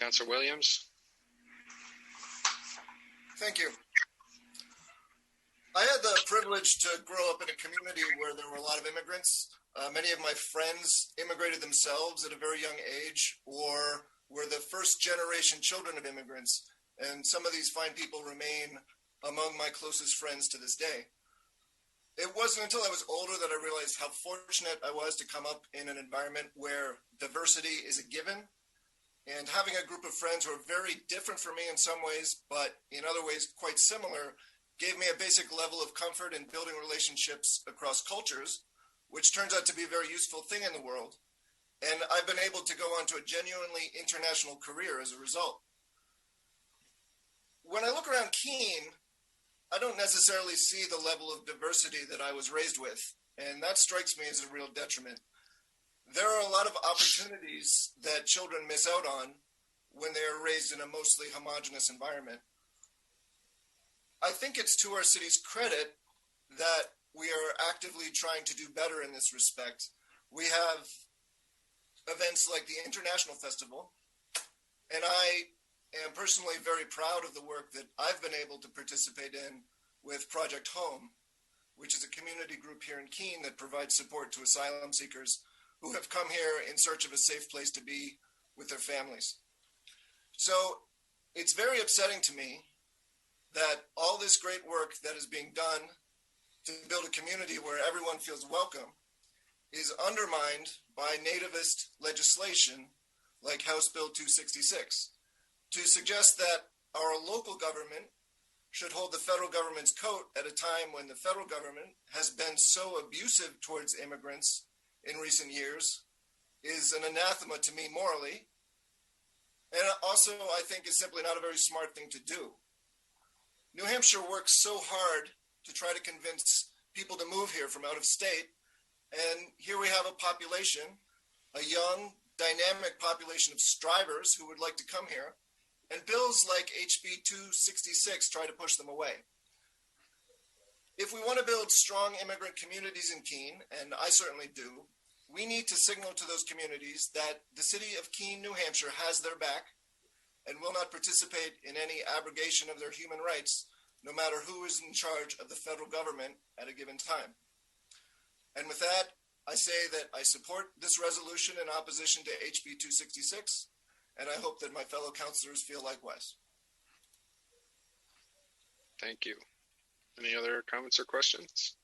Councilor Williams. Thank you. I had the privilege to grow up in a community where there were a lot of immigrants. Many of my friends immigrated themselves at a very young age or were the first generation children of immigrants. And some of these fine people remain among my closest friends to this day. It wasn't until I was older that I realized how fortunate I was to come up in an environment where diversity is a given, and having a group of friends who are very different from me in some ways, but in other ways quite similar, gave me a basic level of comfort in building relationships across cultures, which turns out to be a very useful thing in the world. And I've been able to go on to a genuinely international career as a result. When I look around Keene, I don't necessarily see the level of diversity that I was raised with, and that strikes me as a real detriment. There are a lot of opportunities that children miss out on when they are raised in a mostly homogeneous environment. I think it's to our city's credit that we are actively trying to do better in this respect. We have events like the International Festival, and I am personally very proud of the work that I've been able to participate in with Project Home, which is a community group here in Keene that provides support to asylum seekers who have come here in search of a safe place to be with their families. So it's very upsetting to me that all this great work that is being done to build a community where everyone feels welcome is undermined by nativist legislation like House Bill 266 to suggest that our local government should hold the federal government's coat at a time when the federal government has been so abusive towards immigrants in recent years is an anathema to me morally. And also, I think is simply not a very smart thing to do. New Hampshire works so hard to try to convince people to move here from out of state. And here we have a population, a young, dynamic population of strivers who would like to come here. And bills like HB 266 try to push them away. If we want to build strong immigrant communities in Keene, and I certainly do, we need to signal to those communities that the city of Keene, New Hampshire has their back and will not participate in any abrogation of their human rights, no matter who is in charge of the federal government at a given time. And with that, I say that I support this resolution in opposition to HB 266. And I hope that my fellow councilors feel likewise. Thank you. Any other comments or questions?